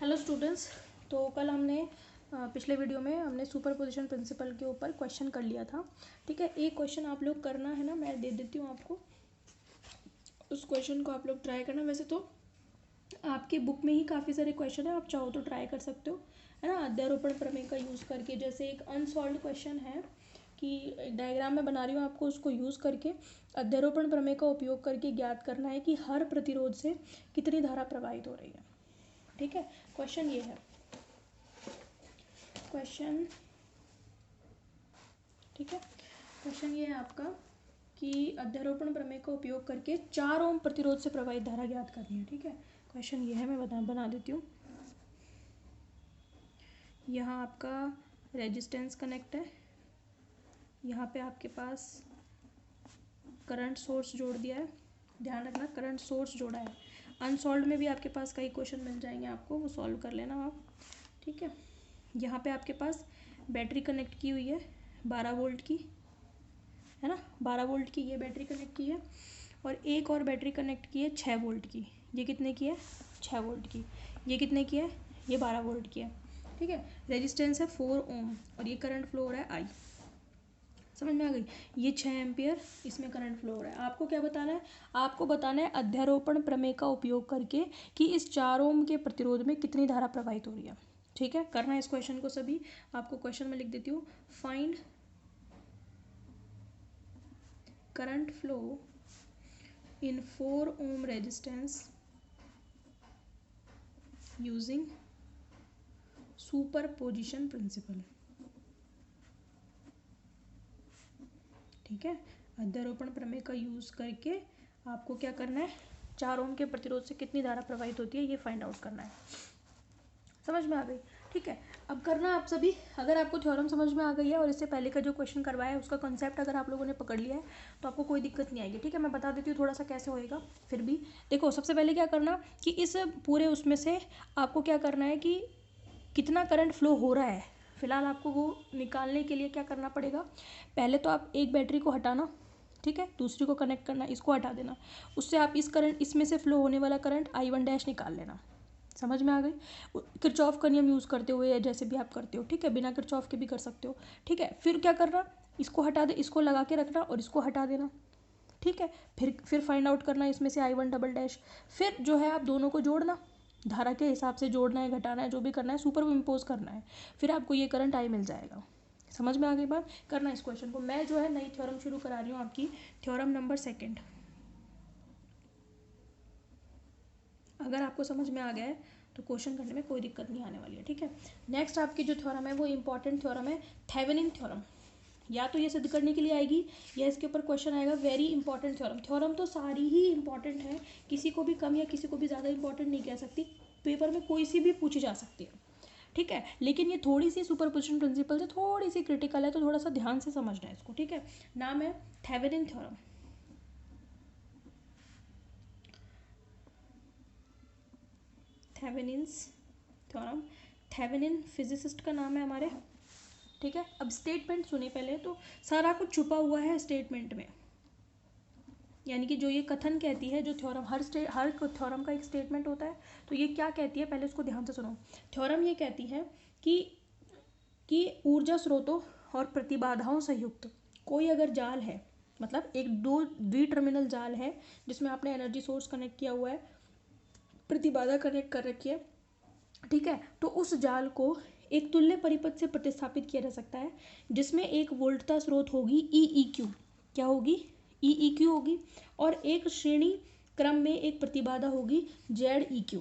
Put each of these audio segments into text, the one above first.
Hello students. तो कल हमने पिछले वीडियो में हमने सुपरपोजिशन प्रिंसिपल के ऊपर क्वेश्चन कर लिया था। ठीक है, एक क्वेश्चन आप लोग करना है ना, मैं दे देती हूँ आपको। उस क्वेश्चन को आप लोग ट्राई करना। वैसे तो आपके बुक में ही काफ़ी सारे क्वेश्चन है, आप चाहो तो ट्राई कर सकते हो, है ना। अध्यारोपण प्रमेय का यूज़ करके, जैसे एक अनसॉल्व्ड क्वेश्चन है कि डायग्राम में बना रही हूँ, आपको उसको यूज़ करके अध्यारोपण प्रमेय का उपयोग करके ज्ञात करना है कि हर प्रतिरोध से कितनी धारा प्रवाहित हो रही है। ठीक है, क्वेश्चन ये है क्वेश्चन। ठीक है, क्वेश्चन ये है आपका कि अध्यारोपण प्रमेय का उपयोग करके 4 ओम प्रतिरोध से प्रवाहित धारा ज्ञात करनी है। ठीक है, क्वेश्चन ये है, मैं बना देती हूँ। यहाँ आपका रेजिस्टेंस कनेक्ट है, यहाँ पे आपके पास करंट सोर्स जोड़ दिया है। ध्यान रखना, करंट सोर्स जोड़ा है। अनसॉल्व में भी आपके पास कई क्वेश्चन मिल जाएंगे आपको, वो सॉल्व कर लेना आप। ठीक है, यहाँ पे आपके पास बैटरी कनेक्ट की हुई है 12 वोल्ट की, है ना। 12 वोल्ट की ये बैटरी कनेक्ट की है, और एक और बैटरी कनेक्ट की है 6 वोल्ट की। ये कितने की है? 6 वोल्ट की। ये कितने की है? ये 12 वोल्ट की है। ठीक है, रेजिस्टेंस है 4 ओम, और ये करंट फ्लो हो रहा है आई। समझ में आ गई? ये 6 एम्पियर इसमें करंट फ्लो हो रहा है। आपको क्या बताना है? आपको बताना है अध्यारोपण प्रमेय का उपयोग करके कि इस 4 ओम के प्रतिरोध में कितनी धारा प्रवाहित हो रही है। ठीक है, करना है इस क्वेश्चन को सभी। आपको क्वेश्चन में लिख देती हूँ, find current flow in 4 ohm resistance using superposition principle। ठीक है, अध्यारोपण प्रमेय का यूज करके आपको क्या करना है? 4 ओम के प्रतिरोध से कितनी धारा प्रवाहित होती है ये फाइंड आउट करना है। समझ में आ गई? ठीक है, अब करना आप सभी। अगर आपको थ्योरम समझ में आ गई है और इससे पहले का जो क्वेश्चन करवाया है उसका कॉन्सेप्ट अगर आप लोगों ने पकड़ लिया है तो आपको कोई दिक्कत नहीं आएगी। ठीक है, मैं बता देती हूँ थोड़ा सा कैसे होएगा। फिर भी देखो, सबसे पहले क्या करना कि इस पूरे उसमें से आपको क्या करना है कि कितना करंट फ्लो हो रहा है फिलहाल आपको वो निकालने के लिए क्या करना पड़ेगा। पहले तो आप एक बैटरी को हटाना, ठीक है, दूसरी को कनेक्ट करना, इसको हटा देना। उससे आप इस करंट, इसमें से फ्लो होने वाला करंट I1 निकाल लेना। समझ में आ गई? किरचॉफ का नियम यूज़ करते हुए या जैसे भी आप करते हो। ठीक है, बिना किरचॉफ के भी कर सकते हो। ठीक है, फिर क्या करना, इसको हटा दे, इसको लगा के रखना और इसको हटा देना। ठीक है, फिर फाइंड आउट करना इसमें से I1 फिर जो है आप दोनों को जोड़ना, धारा के हिसाब से जोड़ना है, घटाना है, जो भी करना है, सुपर इम्पोज करना है। फिर आपको ये करंट आई मिल जाएगा। समझ में आ गई बात? करना इस क्वेश्चन को। मैं जो है नई थ्योरम शुरू करा रही हूँ आपकी, थ्योरम नंबर 2। अगर आपको समझ में आ गया है तो क्वेश्चन करने में कोई दिक्कत नहीं आने वाली है। ठीक है, नेक्स्ट आपकी जो थ्योरम है वो इंपॉर्टेंट थ्योरम है, थेवेनिन थ्योरम। या तो ये सिद्ध करने के लिए आएगी या इसके ऊपर क्वेश्चन आएगा, वेरी इंपॉर्टेंट थ्योरम। थ्योरम तो सारी ही इंपॉर्टेंट है, किसी को भी कम या किसी को भी ज़्यादा इंपॉर्टेंट नहीं कह सकती। पेपर में कोई सी भी पूछी जा सकती है। ठीक है, लेकिन ये थोड़ी सी सुपरपोजिशन प्रिंसिपल से थोड़ी सी क्रिटिकल है, तो थोड़ा सा ध्यान से समझना है इसको। ठीक है, नाम है Thevenin theorem. Thevenin's theorem, Thevenin physicist का नाम है हमारे। ठीक है, अब स्टेटमेंट सुने पहले। तो सारा कुछ छुपा हुआ है स्टेटमेंट में, यानी कि जो ये कथन कहती है, जो थ्योरम, हर थ्योरम का एक स्टेटमेंट होता है। तो ये क्या कहती है पहले उसको ध्यान से सुनो। थ्योरम ये कहती है कि ऊर्जा स्रोतों और प्रतिबाधाओं से युक्त कोई अगर जाल है, मतलब एक दो द्विटर्मिनल जाल है जिसमें आपने एनर्जी सोर्स कनेक्ट किया हुआ है, प्रतिबाधा कनेक्ट कर रखी है, ठीक है, तो उस जाल को एक तुल्य परिपथ से प्रतिस्थापित किया जा सकता है जिसमें एक वोल्टता स्रोत होगी EEQ। क्या होगी? EEQ होगी, और एक श्रेणी क्रम में एक प्रतिबाधा होगी ZEQ।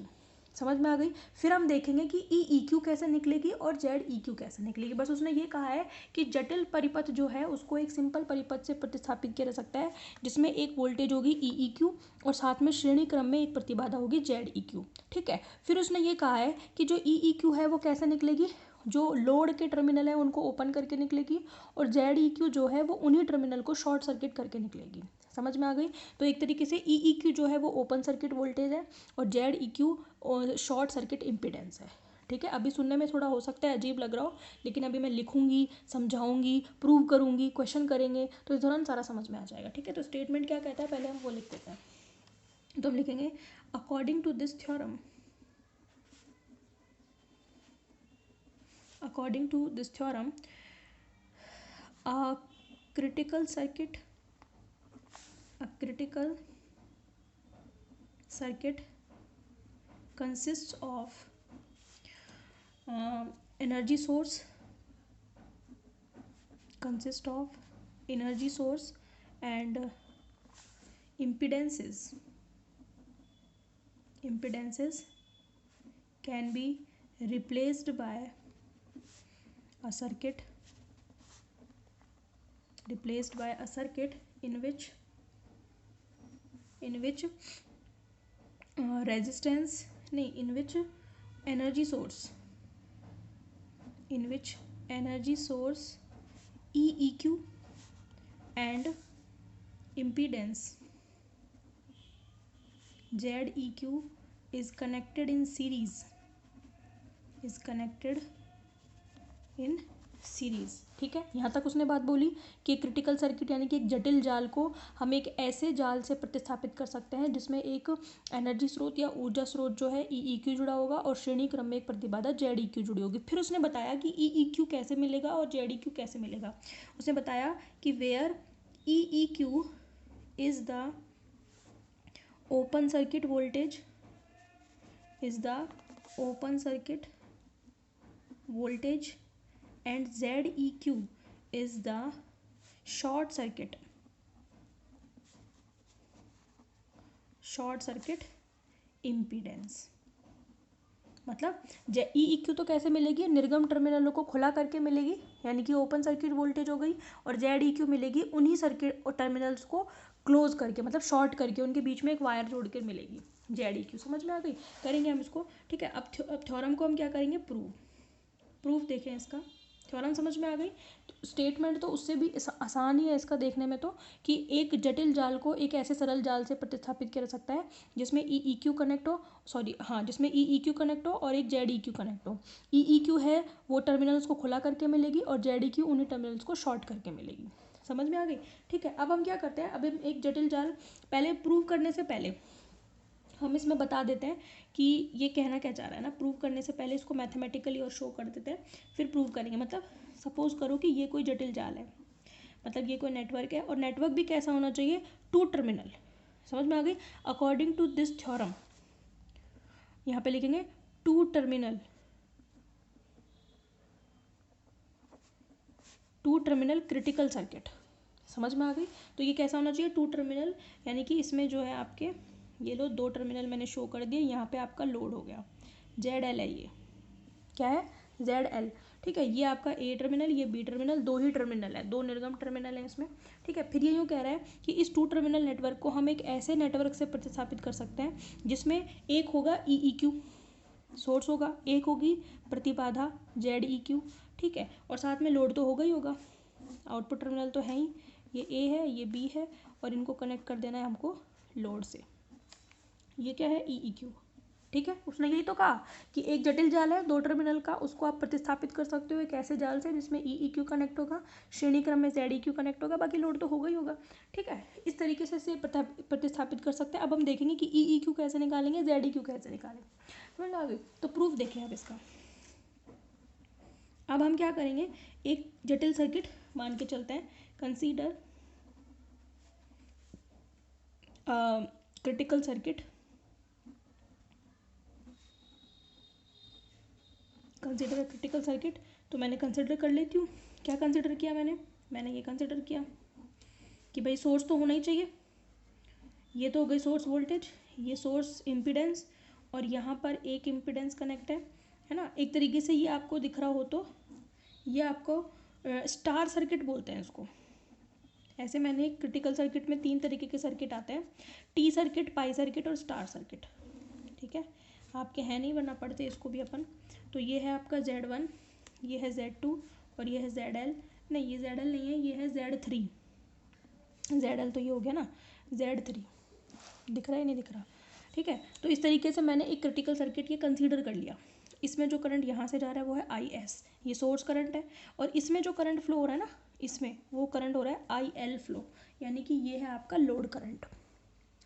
समझ में आ गई? फिर हम देखेंगे कि EEQ कैसे निकलेगी और ZEQ कैसे निकलेगी। बस उसने ये कहा है कि जटिल परिपथ जो है उसको एक सिंपल परिपथ से प्रतिस्थापित किया जा सकता है जिसमें एक वोल्टेज होगी EEQ और साथ में श्रेणी क्रम में एक प्रतिबाधा होगी ZEQ। ठीक है, फिर उसने ये कहा है कि जो EEQ है वो कैसे निकलेगी, जो लोड के टर्मिनल है उनको ओपन करके निकलेगी, और ZEQ जो है वो उन्हीं टर्मिनल को शॉर्ट सर्किट करके निकलेगी। समझ में आ गई? तो एक तरीके से EEQ जो है वो ओपन सर्किट वोल्टेज है और ZEQ शॉर्ट सर्किट इम्पीडेंस है। ठीक है, अभी सुनने में थोड़ा हो सकता है अजीब लग रहा हो, लेकिन अभी मैं लिखूंगी, समझाऊंगी, प्रूव करूंगी, क्वेश्चन करेंगे तो इस दौरान सारा समझ में आ जाएगा। ठीक है, तो स्टेटमेंट क्या कहता है पहले हम वो लिख देते हैं। तो हम लिखेंगे, according to this theorem, according to this theorem, a critical circuit consists of energy source and impedances can be replaced by a circuit in which energy source EEQ and impedance ZEQ is connected in series ठीक है। यहाँ तक उसने बात बोली कि critical circuit यानी कि एक जटिल जाल को हम एक ऐसे जाल से प्रतिस्थापित कर सकते हैं जिसमें एक एनर्जी स्रोत या ऊर्जा स्रोत जो है EEQ जुड़ा होगा और श्रेणी क्रम में एक प्रतिबाधा ZEQ जुड़ी होगी। फिर उसने बताया कि EEQ कैसे मिलेगा और ZEQ कैसे मिलेगा। उसने बताया कि where EEQ is the open circuit voltage and ZEQ is the short circuit impedance। मतलब EEQ तो कैसे मिलेगी, निर्गम टर्मिनलों को खुला करके मिलेगी यानी कि ओपन सर्किट वोल्टेज हो गई, और ZEQ मिलेगी उन्हीं सर्किट और टर्मिनल्स को क्लोज करके मतलब शॉर्ट करके उनके बीच में एक वायर जोड़ कर मिलेगी ZEQ। समझ में आ गई? करेंगे हम इसको, ठीक है। अब थ्योरम को हम क्या करेंगे, प्रूफ देखें इसका। थ्योरम समझ में आ गई। तो स्टेटमेंट तो उससे भी आसान ही है इसका देखने में तो, कि एक जटिल जाल को एक ऐसे सरल जाल से प्रतिस्थापित किया जा सकता है जिसमें EEQ कनेक्ट हो और एक ZEQ कनेक्ट हो। EEQ है वो टर्मिनल्स को खुला करके मिलेगी और ZEQ उन्हीं टर्मिनल्स को शॉर्ट करके मिलेगी। समझ में आ गई? ठीक है। अब हम क्या करते हैं, अब हम एक जटिल जाल पहले प्रूव करने से पहले हम इसमें बता देते हैं कि ये कहना क्या चाह रहा है ना। प्रूव करने से पहले इसको मैथमेटिकली और शो कर देते हैं, फिर प्रूव करेंगे। मतलब सपोज करो कि ये कोई जटिल जाल है, मतलब ये कोई नेटवर्क है और नेटवर्क भी कैसा होना चाहिए, 2 टर्मिनल। समझ में आ गई? अकॉर्डिंग टू दिस थ्योरम यहाँ पे लिखेंगे 2 टर्मिनल क्रिटिकल सर्किट। समझ में आ गई? तो ये कैसा होना चाहिए, 2 टर्मिनल, यानी कि इसमें जो है आपके ये लो 2 टर्मिनल मैंने शो कर दिए। यहाँ पे आपका लोड हो गया ZL है, ये क्या है ZL, ठीक है। ये आपका A टर्मिनल, ये B टर्मिनल, 2 ही टर्मिनल है, 2 निर्गम टर्मिनल है इसमें, ठीक है। फिर ये यूँ कह रहा है कि इस 2 टर्मिनल नेटवर्क को हम एक ऐसे नेटवर्क से प्रतिस्थापित कर सकते हैं जिसमें एक होगा EEQ सोर्स होगा, एक होगी प्रतिबाधा ZEQ, ठीक है, और साथ में लोड तो होगा ही होगा। आउटपुट टर्मिनल तो है ही, ये A है ये B है और इनको कनेक्ट कर देना है हमको लोड से। ये क्या है EEQ, ठीक है। उसने यही तो कहा कि एक जटिल जाल है 2 टर्मिनल का, उसको आप प्रतिस्थापित कर सकते हो एक ऐसे जाल से जिसमें EEQ कनेक्ट होगा, श्रेणी क्रम में ZEQ कनेक्ट होगा, बाकी लोड तो होगा ही होगा, ठीक है। इस तरीके से इसे प्रतिस्थापित कर सकते हैं। अब हम देखेंगे कि EEQ कैसे निकालेंगे, ZEQ कैसे निकालेंगे। समझ आ गई? तो प्रूफ देखें अब इसका। अब हम क्या करेंगे, एक जटिल सर्किट मान के चलते हैं, consider critical circuit, consider critical circuit. तो मैंने कंसिडर कर लेती हूँ, क्या कंसिडर किया मैंने ये कंसिडर किया कि भाई सोर्स तो होना ही चाहिए, ये तो हो गई सोर्स वोल्टेज, ये सोर्स इम्पीडेंस और यहाँ पर एक इम्पीडेंस कनेक्ट है ना। एक तरीके से ये आपको दिख रहा हो तो ये आपको स्टार सर्किट बोलते हैं इसको। ऐसे मैंने क्रिटिकल सर्किट में 3 तरीके के सर्किट आते हैं, T सर्किट, पाई सर्किट और स्टार सर्किट, ठीक है। आपके हैं नहीं वरना पढ़ते इसको भी अपन। तो ये है आपका Z1, ये है Z2 और ये है ZL, नहीं ये ZL नहीं है, ये है Z3। ZL तो ये हो गया ना, Z3 दिख रहा है नहीं दिख रहा, ठीक है। तो इस तरीके से मैंने एक क्रिटिकल सर्किट ये कंसीडर कर लिया। इसमें जो करंट यहाँ से जा रहा है वो है IS, ये सोर्स करंट है, और इसमें जो करंट फ्लो हो रहा है ना, इसमें वो करंट हो रहा है IL फ्लो, यानी कि ये है आपका लोड करंट।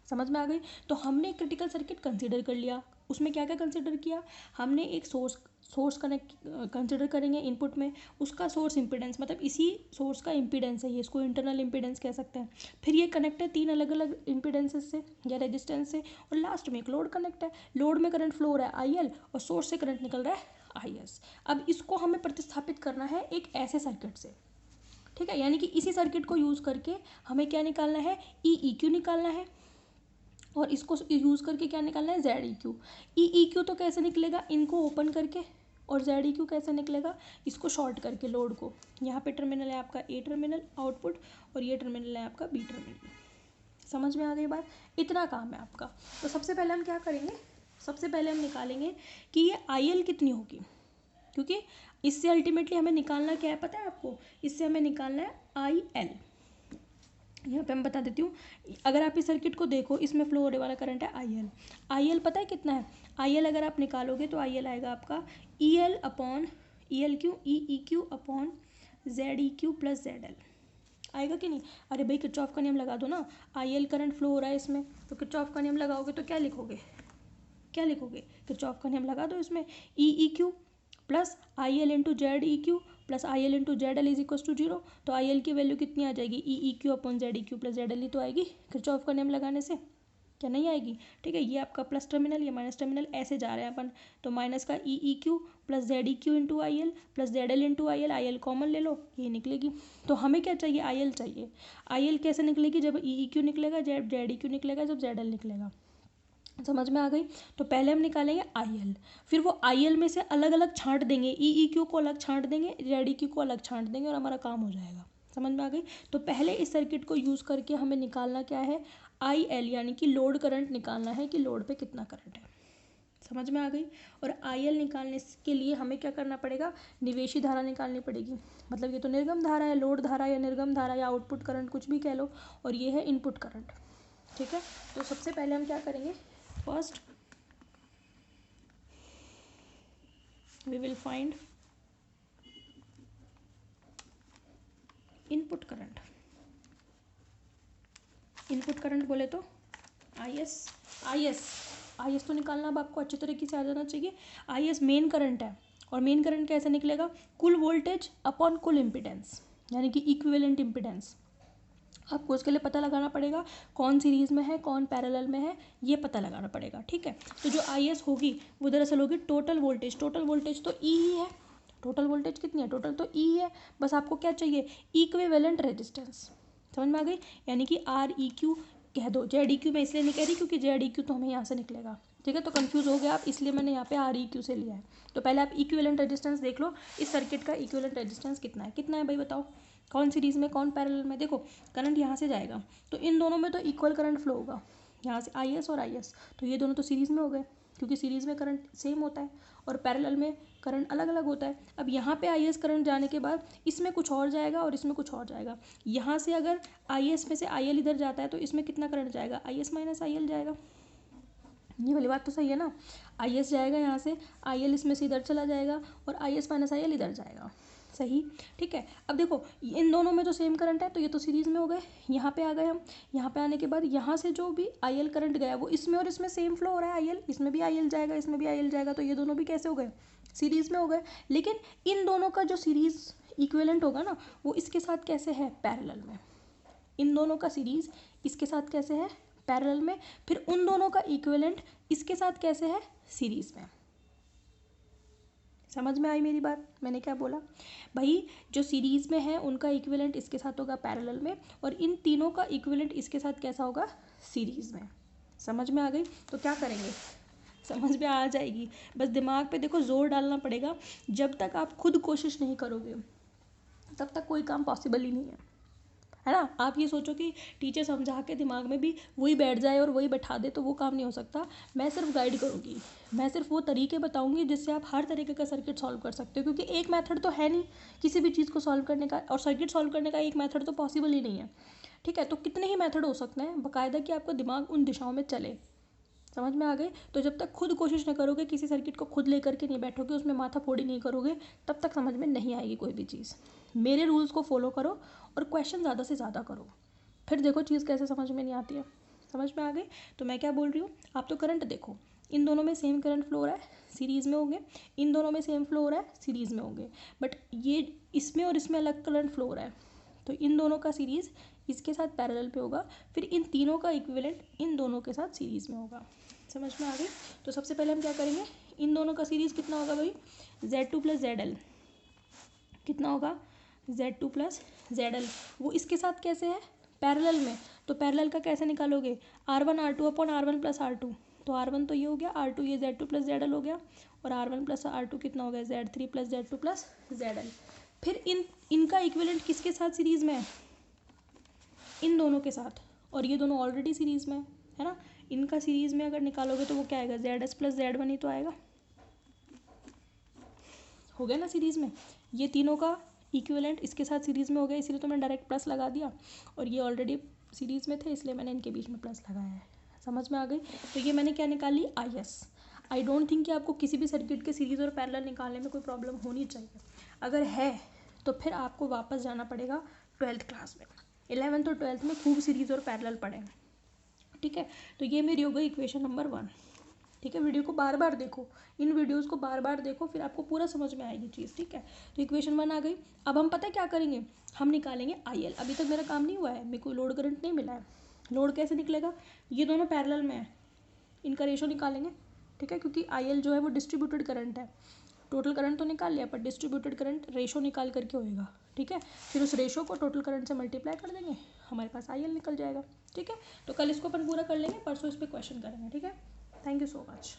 समझ में आ गई? तो हमने क्रिटिकल सर्किट कंसीडर कर लिया, उसमें क्या क्या कंसिडर किया हमने, एक सोर्स कनेक्ट कंसिडर करेंगे इनपुट में, उसका सोर्स इम्पीडेंस, मतलब इसी सोर्स का इम्पीडेंस है ये, इसको इंटरनल इम्पीडेंस कह सकते हैं। फिर ये कनेक्ट है 3 अलग अलग इम्पीडेंसेस से या रेजिस्टेंस से, और लास्ट में एक लोड कनेक्ट है। लोड में करंट फ्लो हो रहा है IL और सोर्स से करंट निकल रहा है IS। अब इसको हमें प्रतिस्थापित करना है एक ऐसे सर्किट से, ठीक है, यानी कि इसी सर्किट को यूज़ करके हमें क्या निकालना है, EEQ निकालना है, और इसको यूज़ करके क्या निकालना है, ZEQ। EEQ तो कैसे निकलेगा, इनको ओपन करके, और ZEQ कैसे निकलेगा, इसको शॉर्ट करके लोड को। यहाँ पे टर्मिनल है आपका A टर्मिनल आउटपुट, और ये टर्मिनल है आपका B टर्मिनल। समझ में आ गई बात, इतना काम है आपका। तो सबसे पहले हम क्या करेंगे, सबसे पहले हम निकालेंगे कि ये IL कितनी होगी, क्योंकि इससे अल्टीमेटली हमें निकालना क्या है पता है आपको, इससे हमें निकालना है IL। यहाँ पे मैं बता देती हूँ, अगर आप इस सर्किट को देखो, इसमें फ्लो होने वाला करंट है IL पता है कितना है, IL अगर आप निकालोगे तो IL आएगा आपका EL upon EEQ upon ZEQ plus ZL, आएगा कि नहीं। अरे भाई किरचॉफ का नियम लगा दो ना, IL करंट फ्लो हो रहा है इसमें, तो किरचॉफ का नियम लगाओगे तो क्या लिखोगे, किरचॉफ का नियम लगा दो इसमें, EEQ plus IL into ZEQ plus IL into ZL is equal to 0। तो IL की वैल्यू कितनी आ जाएगी, EEQ upon ZEQ plus ZL ही तो आएगी किरचॉफ का नियम लगाने से, क्या नहीं आएगी। ठीक है, ये आपका प्लस टर्मिनल, ये माइनस टर्मिनल, ऐसे जा रहे हैं अपन, तो माइनस का EEQ plus ZEQ into IL plus ZL into IL common ले लो, ये निकलेगी। तो हमें क्या चाहिए, IL चाहिए। IL कैसे निकलेगी, जब EEQ निकलेगा, जब ZEQ निकलेगा, जब ZL निकलेगा। समझ में आ गई। तो पहले हम निकालेंगे IL, फिर वो IL में से अलग अलग छांट देंगे, EEQ को अलग छांट देंगे, ZEQ को अलग छांट देंगे, और हमारा काम हो जाएगा। समझ में आ गई। तो पहले इस सर्किट को यूज़ करके हमें निकालना क्या है, IL, यानी कि लोड करंट निकालना है कि लोड पे कितना करंट है। समझ में आ गई। और IL निकालने के लिए हमें क्या करना पड़ेगा, निवेशी धारा निकालनी पड़ेगी, मतलब ये तो निर्गम धारा है, लोड धारा या निर्गम धारा या आउटपुट करंट कुछ भी कह लो, और ये है इनपुट करंट। ठीक है, तो सबसे पहले हम क्या करेंगे, first we will find input current. Input current बोले तो IS तो निकालना अब आपको अच्छी तरीके से आ जाना चाहिए। IS मेन करंट है, और मेन करंट कैसे निकलेगा, कुल वोल्टेज अपॉन कुल इम्पिडेंस, यानी कि इक्विवेलेंट इम्पिडेंस। आपको उसके लिए पता लगाना पड़ेगा कौन सीरीज़ में है कौन पैरेलल में है, ये पता लगाना पड़ेगा। ठीक है, तो जो IS होगी वो दरअसल होगी टोटल वोल्टेज तो E ही है, टोटल वोल्टेज कितनी है, टोटल तो E है, बस आपको क्या चाहिए, इक्विवेलेंट रेजिस्टेंस। समझ में आ गई, यानी कि REQ कह दो, ZEQ मैं इसलिए नहीं कह रही क्योंकि ZEQ तो हमें यहाँ से निकलेगा। ठीक है, तो कंफ्यूज हो गया आप, इसलिए मैंने यहाँ पे REQ से लिया है। तो पहले आप इक्विवेलेंट रेजिस्टेंस देख लो, इस सर्किट का इक्विवेलेंट रेजिस्टेंस कितना है भाई बताओ, कौन सीरीज़ में कौन पैरेलल में। देखो करंट यहाँ से जाएगा तो इन दोनों में तो इक्वल करंट फ्लो होगा, यहाँ से IS और IS, तो ये दोनों तो सीरीज़ में हो गए, क्योंकि सीरीज़ में करंट सेम होता है और पैरेलल में करंट अलग अलग होता है। अब यहाँ पे IS करंट जाने के बाद इसमें कुछ और जाएगा और इसमें कुछ और जाएगा। यहाँ से अगर IS में से IL इधर जाता है तो इसमें कितना करंट जाएगा, IS माइनस IL जाएगा। ये वाली बात तो सही है ना, IS जाएगा यहाँ से, IL इसमें से इधर चला जाएगा, और IS माइनस IL इधर जाएगा। सही, ठीक है। अब देखो इन दोनों में जो सेम करंट है तो ये तो सीरीज़ में हो गए, यहाँ पे आ गए हम, यहाँ पे आने के बाद यहाँ से जो भी IL करंट गया वो इसमें और इसमें सेम फ्लो हो रहा है, IL इसमें भी IL जाएगा, इसमें भी IL जाएगा, तो ये दोनों भी कैसे हो गए, सीरीज़ में हो गए। लेकिन इन दोनों का जो सीरीज़ इक्विवेलेंट होगा ना वो इसके साथ कैसे है, पैरेलल में। इन दोनों का सीरीज़ इसके साथ कैसे है, पैरेलल में, फिर उन दोनों का इक्विवेलेंट इसके साथ कैसे है, सीरीज़ में। समझ में आई मेरी बात, मैंने क्या बोला भाई, जो सीरीज़ में है उनका इक्विवेलेंट इसके साथ होगा पैरेलल में, और इन तीनों का इक्विवेलेंट इसके साथ कैसा होगा, सीरीज़ में। समझ में आ गई। तो क्या करेंगे, समझ में आ जाएगी, बस दिमाग पे देखो जोर डालना पड़ेगा। जब तक आप खुद कोशिश नहीं करोगे तब तक कोई काम पॉसिबल ही नहीं है ना। आप ये सोचो कि टीचर समझा के दिमाग में भी वही बैठ जाए और वही बैठा दे, तो वो काम नहीं हो सकता। मैं सिर्फ गाइड करूँगी, मैं सिर्फ वो तरीके बताऊँगी जिससे आप हर तरीके का सर्किट सॉल्व कर सकते हो, क्योंकि एक मेथड तो है नहीं किसी भी चीज़ को सॉल्व करने का, और सर्किट सॉल्व करने का एक मेथड तो पॉसिबल ही नहीं है। ठीक है, तो कितने ही मेथड हो सकते हैं, बाकायदा कि आपका दिमाग उन दिशाओं में चले। समझ में आ गई। तो जब तक खुद कोशिश न करोगे, किसी सर्किट को खुद लेकर के नहीं बैठोगे, उसमें माथा फोड़ी नहीं करोगे, तब तक समझ में नहीं आएगी कोई भी चीज़। मेरे रूल्स को फॉलो करो और क्वेश्चन ज़्यादा से ज़्यादा करो, फिर देखो चीज़ कैसे समझ में नहीं आती है। समझ में आ गई। तो मैं क्या बोल रही हूँ, आप तो करंट देखो, इन दोनों में सेम करंट फ्लो हो रहा है, सीरीज़ में होंगे, इन दोनों में सेम फ्लो हो रहा है, सीरीज़ में होंगे, बट ये इसमें और इसमें अलग करंट फ्लो हो रहा है, तो इन दोनों का सीरीज़ इसके साथ पैरेलल पे होगा, फिर इन तीनों का इक्विवेलेंट इन दोनों के साथ सीरीज़ में होगा। समझ में आ गई? तो सबसे पहले हम क्या करेंगे, इन दोनों का सीरीज़ कितना होगा भाई, Z2 + ZL कितना होगा, Z2 + ZL, वो इसके साथ कैसे है, पैरेलल में, तो पैरेलल का कैसे निकालोगे, R1 R2 upon R1 + R2, तो R1 तो ये हो गया, R2 ये Z2 + ZL हो गया, और R1 + R2 कितना हो गया, Z3 + Z2 + ZL। फिर इनका इक्विवेलेंट किसके साथ सीरीज़ में है, इन दोनों के साथ, और ये दोनों ऑलरेडी सीरीज़ में है ना, इनका सीरीज़ में अगर निकालोगे तो वो क्या आएगा, ZS + Z1 ही तो आएगा, हो गया ना सीरीज़ में। ये तीनों का इक्विवेलेंट इसके साथ सीरीज़ में हो गया, इसलिए तो मैं डायरेक्ट प्लस लगा दिया, और ये ऑलरेडी सीरीज़ में थे इसलिए मैंने इनके बीच में प्लस लगाया है। समझ में आ गई? तो ये मैंने क्या निकाली, IS। आई डोंट थिंक कि आपको किसी भी सर्किट के सीरीज़ और पैरेलल निकालने में कोई प्रॉब्लम होनी चाहिए, अगर है तो फिर आपको वापस जाना पड़ेगा 12th क्लास में, 11th और 12th में खूब सीरीज़ और पैरेलल पढ़े, ठीक है। तो ये मेरी हो गई इक्वेशन नंबर 1, ठीक है। वीडियो को बार बार देखो, इन वीडियोस को बार बार देखो, फिर आपको पूरा समझ में आएगी चीज़, ठीक है। तो इक्वेशन 1 आ गई। अब हम पता है क्या करेंगे, हम निकालेंगे IL। अभी तक मेरा काम नहीं हुआ है, मेरे को लोड करंट नहीं मिला है, लोड कैसे निकलेगा, ये दोनों पैरेलल में है, इनका रेशो निकालेंगे, ठीक है, क्योंकि IL जो है वो डिस्ट्रीब्यूटेड करंट है, टोटल करंट तो निकाल लिया पर डिस्ट्रीब्यूटेड करंट रेशो निकाल करके होएगा, ठीक है। फिर उस रेशो को टोटल करंट से मल्टीप्लाई कर देंगे, हमारे पास IL निकल जाएगा, ठीक है। तो कल इसको अपन पूरा कर लेंगे, परसों इस पर क्वेश्चन करेंगे, ठीक है। Thank you so much.